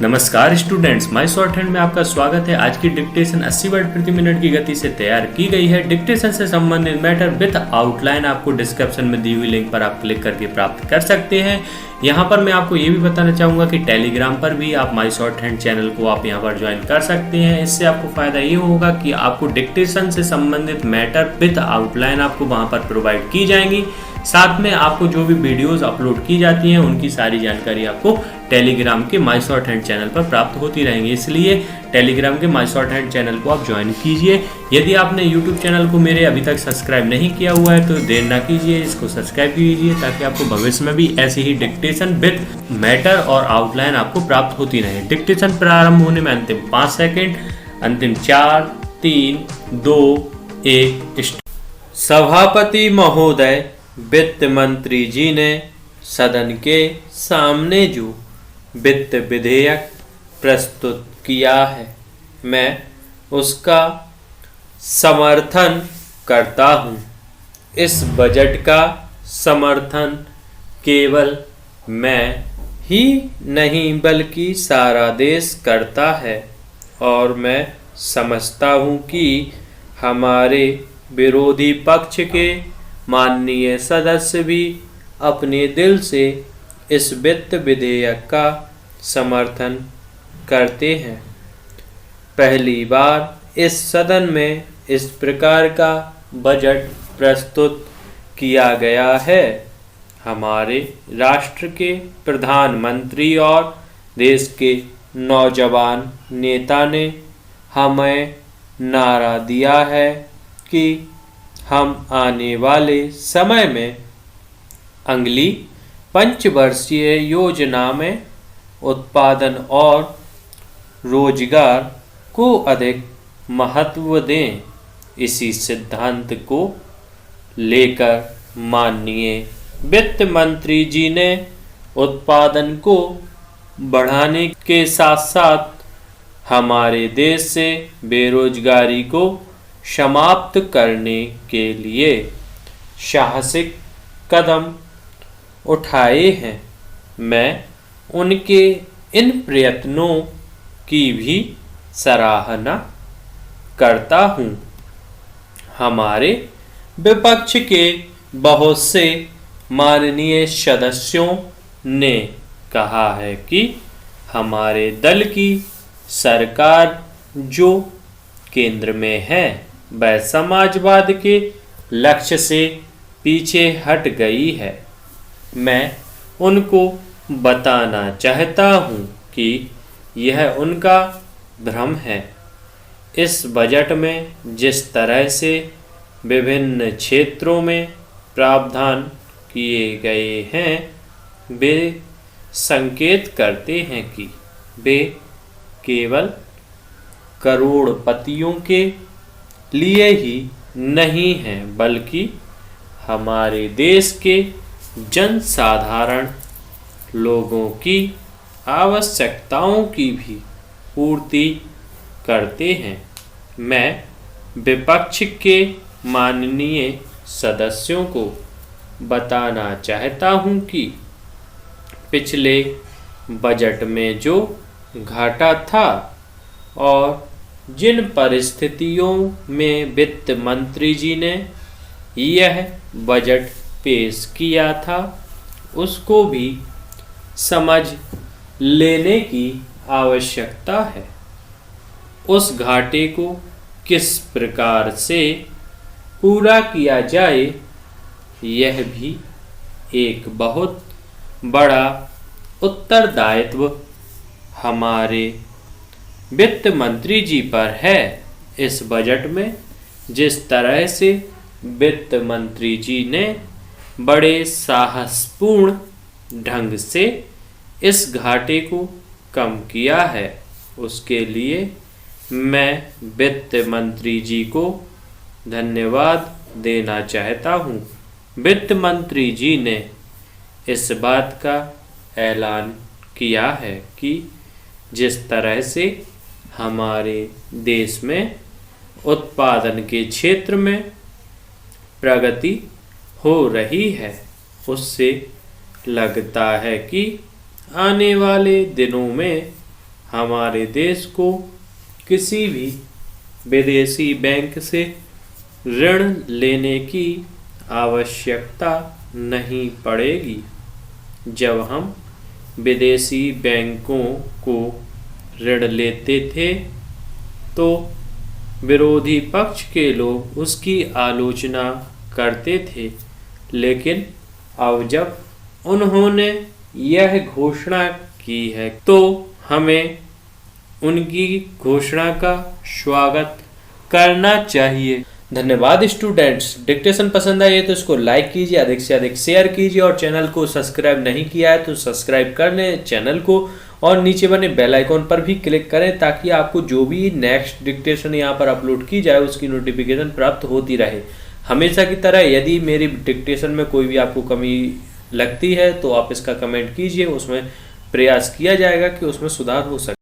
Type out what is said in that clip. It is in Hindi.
नमस्कार स्टूडेंट्स, माय शॉर्ट हैंड में आपका स्वागत है। आज की डिक्टेशन 80 वर्ड प्रति मिनट की गति से तैयार की गई है। डिक्टेशन से संबंधित मैटर विद आउटलाइन आपको डिस्क्रिप्शन में दी हुई लिंक पर आप क्लिक करके प्राप्त कर सकते हैं। यहाँ पर मैं आपको ये भी बताना चाहूँगा कि टेलीग्राम पर भी आप माय शॉर्ट हैंड चैनल को आप यहाँ पर ज्वाइन कर सकते हैं। इससे आपको फ़ायदा ये होगा कि आपको डिक्टेशन से संबंधित मैटर विद आउटलाइन आपको वहाँ पर प्रोवाइड की जाएंगी। साथ में आपको जो भी वीडियोस अपलोड की जाती हैं उनकी सारी जानकारी आपको टेलीग्राम के माय शॉर्ट हैंड चैनल पर प्राप्त होती रहेंगी। इसलिए टेलीग्राम के माय शॉर्ट हैंड चैनल को आप ज्वाइन कीजिए। यदि आपने यूट्यूब चैनल को मेरे अभी तक सब्सक्राइब नहीं किया हुआ है तो देर ना कीजिए, इसको सब्सक्राइब कीजिए ताकि आपको भविष्य में भी ऐसी ही डिक्टेशन विद मैटर और आउटलाइन आपको प्राप्त होती रहे। डिक्टेशन प्रारंभ होने में अंतिम 5 सेकेंड, अंतिम 4, 3, 2, 1। सभापति महोदय, वित्त मंत्री जी ने सदन के सामने जो वित्त विधेयक प्रस्तुत किया है, मैं उसका समर्थन करता हूँ। इस बजट का समर्थन केवल मैं ही नहीं बल्कि सारा देश करता है और मैं समझता हूँ कि हमारे विरोधी पक्ष के माननीय सदस्य भी अपने दिल से इस वित्त विधेयक का समर्थन करते हैं। पहली बार इस सदन में इस प्रकार का बजट प्रस्तुत किया गया है। हमारे राष्ट्र के प्रधानमंत्री और देश के नौजवान नेता ने हमें नारा दिया है कि हम आने वाले समय में अगली पंचवर्षीय योजना में उत्पादन और रोजगार को अधिक महत्व दें। इसी सिद्धांत को लेकर माननीय वित्त मंत्री जी ने उत्पादन को बढ़ाने के साथ साथ हमारे देश से बेरोजगारी को समाप्त करने के लिए साहसिक कदम उठाए हैं। मैं उनके इन प्रयत्नों की भी सराहना करता हूँ। हमारे विपक्ष के बहुत से माननीय सदस्यों ने कहा है कि हमारे दल की सरकार जो केंद्र में है वह समाजवाद के लक्ष्य से पीछे हट गई है। मैं उनको बताना चाहता हूँ कि यह उनका भ्रम है। इस बजट में जिस तरह से विभिन्न क्षेत्रों में प्रावधान किए गए हैं वे संकेत करते हैं कि वे केवल करोड़पतियों के लिए ही नहीं हैं बल्कि हमारे देश के जनसाधारण लोगों की आवश्यकताओं की भी पूर्ति करते हैं। मैं विपक्ष के माननीय सदस्यों को बताना चाहता हूं कि पिछले बजट में जो घाटा था और जिन परिस्थितियों में वित्त मंत्री जी ने यह बजट पेश किया था उसको भी समझ लेने की आवश्यकता है। उस घाटे को किस प्रकार से पूरा किया जाए यह भी एक बहुत बड़ा उत्तरदायित्व हमारे वित्त मंत्री जी पर है। इस बजट में जिस तरह से वित्त मंत्री जी ने बड़े साहसपूर्ण ढंग से इस घाटे को कम किया है उसके लिए मैं वित्त मंत्री जी को धन्यवाद देना चाहता हूँ। वित्त मंत्री जी ने इस बात का ऐलान किया है कि जिस तरह से हमारे देश में उत्पादन के क्षेत्र में प्रगति हो रही है उससे लगता है कि आने वाले दिनों में हमारे देश को किसी भी विदेशी बैंक से ऋण लेने की आवश्यकता नहीं पड़ेगी। जब हम विदेशी बैंकों को ऋण लेते थे तो विरोधी पक्ष के लोग उसकी आलोचना करते थे, लेकिन अब जब उन्होंने यह घोषणा की है तो हमें उनकी घोषणा का स्वागत करना चाहिए। धन्यवाद स्टूडेंट्स। डिक्टेशन पसंद आई है तो इसको लाइक कीजिए, अधिक से अधिक शेयर कीजिए और चैनल को सब्सक्राइब नहीं किया है तो सब्सक्राइब कर लें चैनल को और नीचे बने बेल आइकॉन पर भी क्लिक करें ताकि आपको जो भी नेक्स्ट डिक्टेशन यहाँ पर अपलोड की जाए उसकी नोटिफिकेशन प्राप्त होती रहे। हमेशा की तरह यदि मेरी डिक्टेशन में कोई भी आपको कमी लगती है तो आप इसका कमेंट कीजिए, उसमें प्रयास किया जाएगा कि उसमें सुधार हो सके।